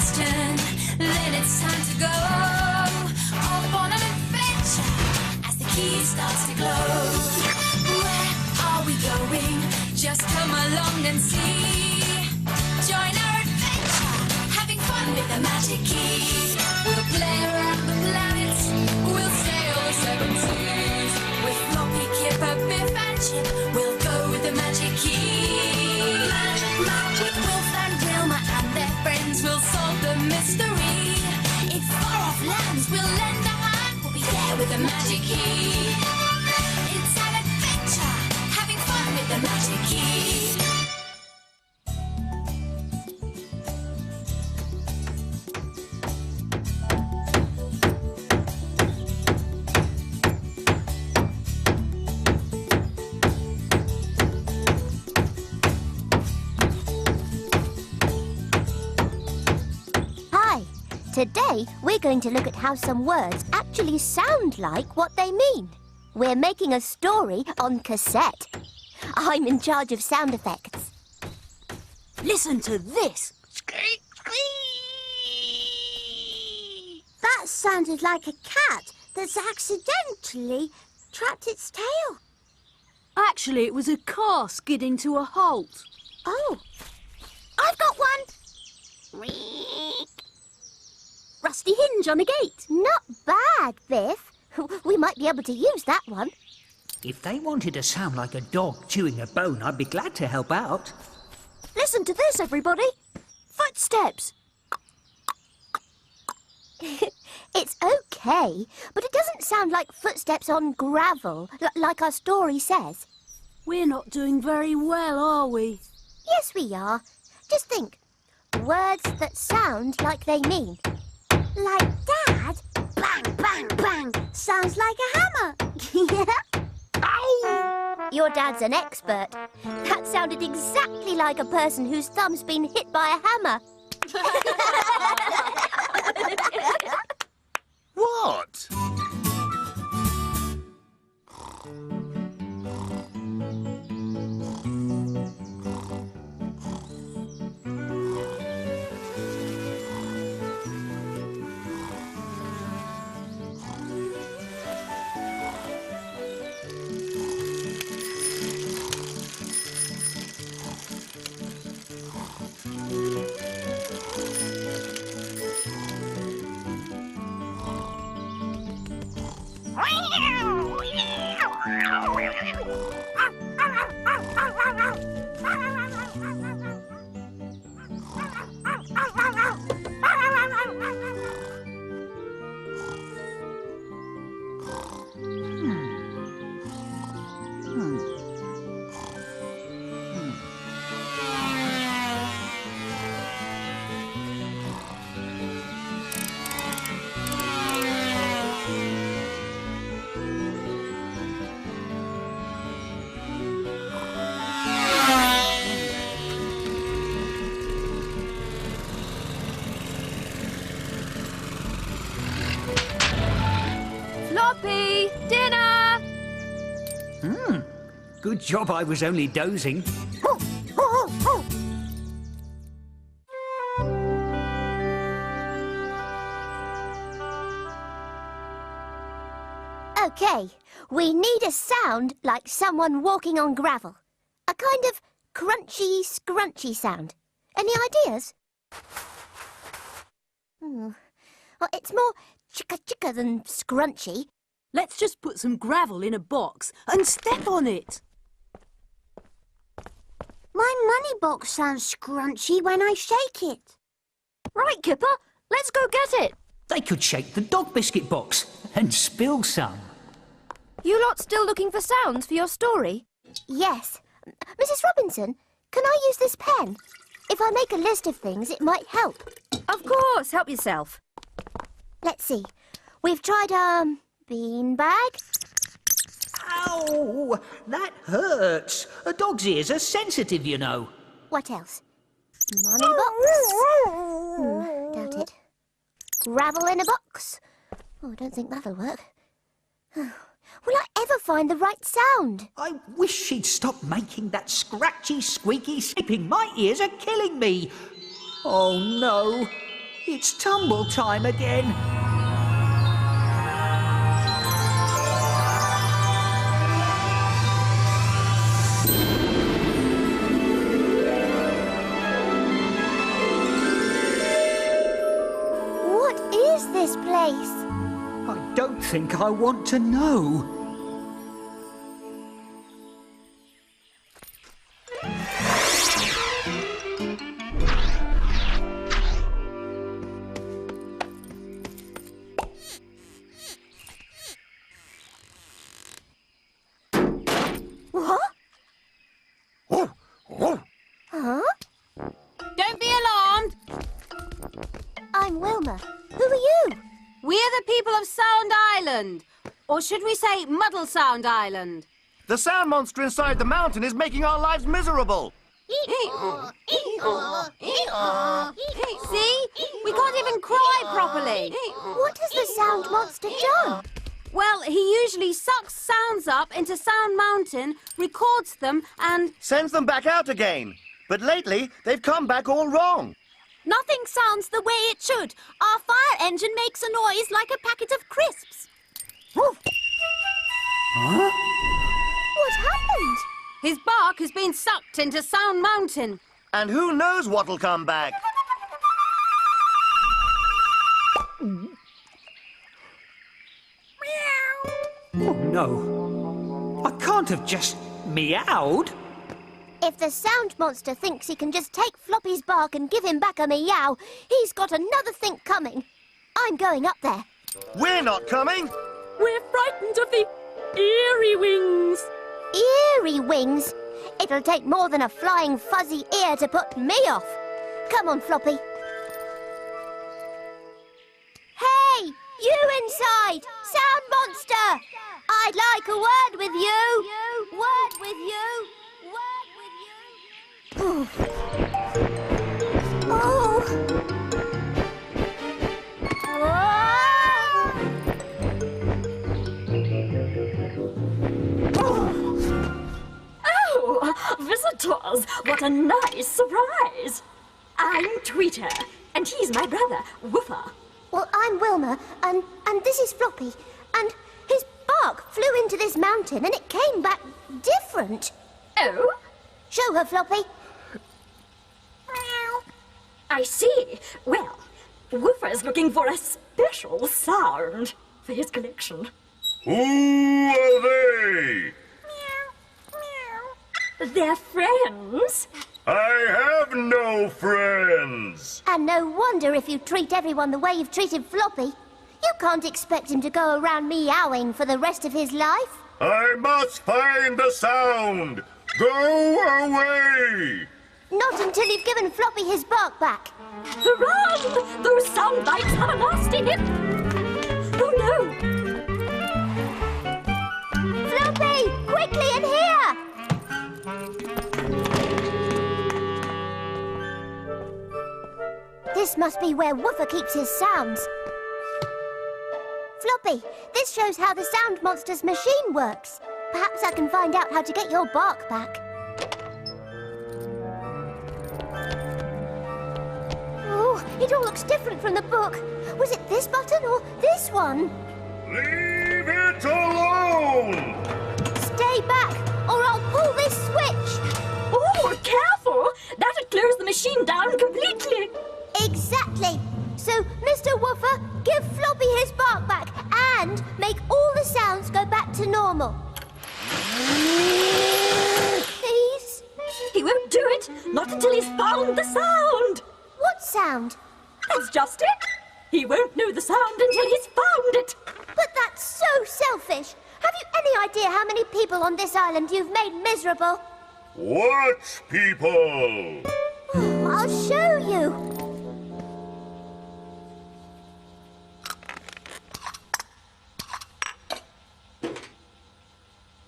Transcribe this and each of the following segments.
question, then it's time to go off on an adventure as the key starts to glow. Where are we going? Just come along and see. Join our adventure, having fun with the magic key. We'll play around the planets, we'll sail the seven seas. With Floppy, Kipper, Biff and Chip, we'll go with the magic key. With Wilf and Wilma and their friends, we'll solve the mystery. In far-off lands, we'll lend a hand, we'll be there with the magic key. It's an adventure, having fun with the magic key. Today, we're going to look at how some words actually sound like what they mean. We're making a story on cassette. I'm in charge of sound effects. Listen to this. Squeak, squeak. That sounded like a cat that's accidentally trapped its tail. Actually, it was a car skidding to a halt. Oh, I've got one. Rusty hinge on a gate. Not bad, Biff. We might be able to use that one. If they wanted to sound like a dog chewing a bone, I'd be glad to help out. Listen to this, everybody. Footsteps. It's okay, but it doesn't sound like footsteps on gravel, like our story says. We're not doing very well, are we? Yes, we are. Just think. Words that sound like they mean. Like Dad? Bang, bang, bang. Sounds like a hammer. Ow! Your dad's an expert. That sounded exactly like a person whose thumb's been hit by a hammer. What? Floppy, dinner! Good job I was only dozing. Okay, we need a sound like someone walking on gravel. A kind of crunchy, scrunchy sound. Any ideas? Well, it's more chicka-chicka than scrunchy. Let's just put some gravel in a box and step on it. My money box sounds scrunchy when I shake it. Right, Kipper, let's go get it. They could shake the dog biscuit box and spill some. You lot still looking for sounds for your story? Yes. Mrs. Robinson, can I use this pen? If I make a list of things, it might help. Of course, help yourself. Let's see. We've tried, beanbag. Ow! That hurts. A dog's ears are sensitive, you know. What else? Money box. Doubt it. Gravel in a box. Oh, I don't think that'll work. Will I ever find the right sound? I wish she'd stop making that scratchy, squeaky snipping. My ears are killing me. Oh, no. It's tumble time again. What is this place? I don't think I want to know. Huh? Don't be alarmed. I'm Wilma. Who are you? We're the people of Sound Island. Or should we say Muddle Sound Island? The sound monster inside the mountain is making our lives miserable. See? We can't even cry properly. What has the sound monster done? Well, he usually sucks sounds up into Sound Mountain, records them, and... Sends them back out again. But lately, they've come back all wrong. Nothing sounds the way it should. Our fire engine makes a noise like a packet of crisps. What happened? His bark has been sucked into Sound Mountain. And who knows what'll come back? Oh, no. I can't have just meowed. If the sound monster thinks he can just take Floppy's bark and give him back a meow, he's got another think coming. I'm going up there. We're not coming. We're frightened of the eerie wings. Eerie wings? It'll take more than a flying fuzzy ear to put me off. Come on, Floppy. Hey, you inside! Sound monster! I'd like a word with you. Word with you. Word with you. Oh. Oh, visitors, what a nice surprise. I'm Tweeter, and he's my brother, Woofer. Well, I'm Wilma, and this is Floppy, and his bark flew into this mountain and it came back different. Oh? Show her, Floppy. I see. Well, Woofer's looking for a special sound for his collection. Who are they? They're friends. I have no friends. And no wonder if you treat everyone the way you've treated Floppy. You can't expect him to go around meowing for the rest of his life. I must find the sound. Go away. Not until you've given Floppy his bark back. Run! Those sound bites have a nasty hit. Oh, no. Floppy, quickly in here! This must be where Woofer keeps his sounds. Floppy, this shows how the sound monster's machine works. Perhaps I can find out how to get your bark back. Oh, it all looks different from the book. Was it this button or this one? Leave it alone. Stay back, or I'll pull this switch. Oh, careful! That'd close the machine down completely. Exactly. So, Mr. Woofer, give Floppy his bark back and make all the sounds go back to normal. Please? He won't do it, not until he's found the sound. What sound? That's just it. He won't know the sound until he's found it. But that's so selfish. Have you any idea how many people on this island you've made miserable? What people? I'll show you.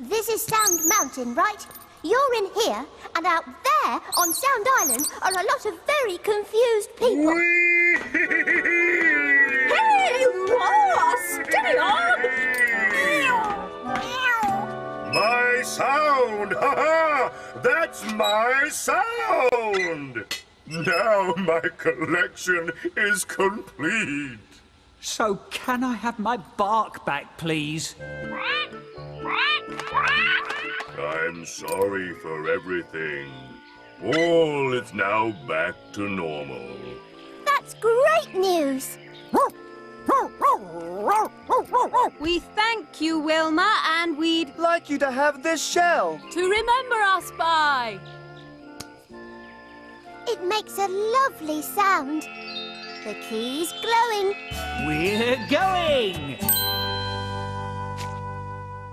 This is Sound Mountain, right? You're in here, and out there on Sound Island are a lot of very confused people. Hey, whoa, steady on! My sound! Ha ha! That's my sound! Now my collection is complete. So can I have my bark back, please? I'm sorry for everything. All is now back to normal. That's great news. We thank you, Wilma, and we'd Like you to have this shell. to remember us by. It makes a lovely sound. The key's glowing. We're going!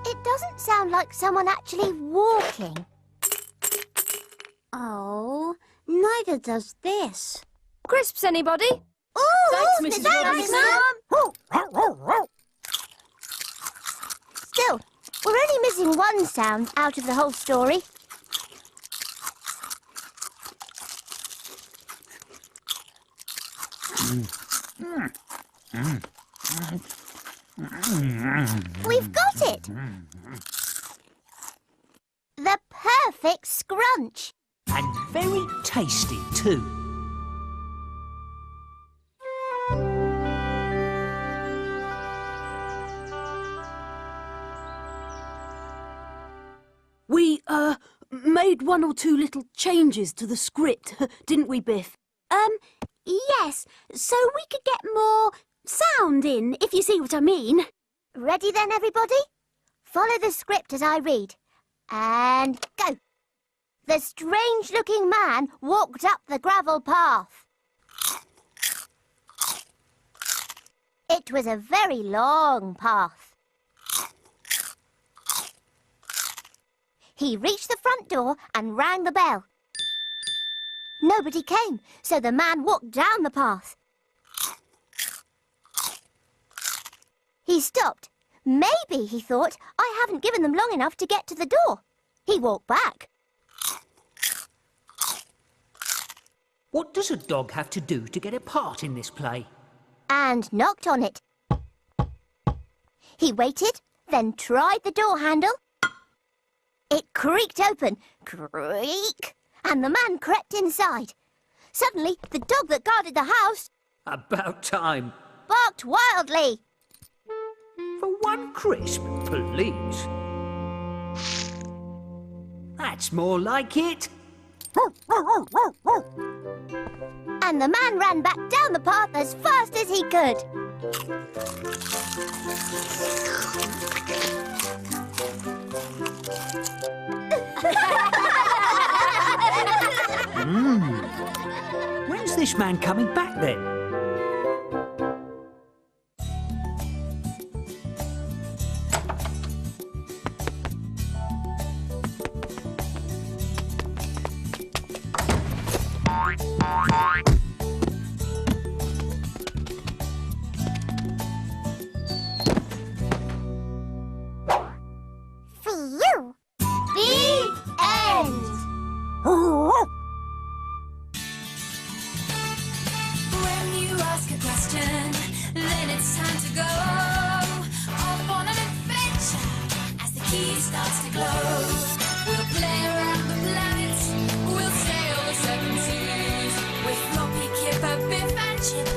It doesn't sound like someone actually walking. Oh, neither does this. Crisps, anybody? Oh, Thanks, Mrs. Robinson. Still, we're only missing one sound out of the whole story. We've got it! The perfect scrunch. And very tasty, too. We, made one or two little changes to the script, didn't we, Biff? Yes, so we could get more sound in, if you see what I mean. Ready then, everybody? Follow the script as I read. And go. The strange-looking man walked up the gravel path. It was a very long path. He reached the front door and rang the bell. Nobody came, so the man walked down the path. He stopped. Maybe, he thought, I haven't given them long enough to get to the door. He walked back. What does a dog have to do to get a part in this play? And knocked on it. He waited, then tried the door handle. It creaked open. Creak! And the man crept inside. Suddenly, the dog that guarded the house About time. barked wildly. For one crisp, please. That's more like it. And the man ran back down the path as fast as he could. When's this man coming back then? Phew! The end! When you ask a question, then it's time to go off on an adventure as the key starts to glow. We'll play around the planet, we'll sail the seven seas with Floppy, Kipper, Biff and Chip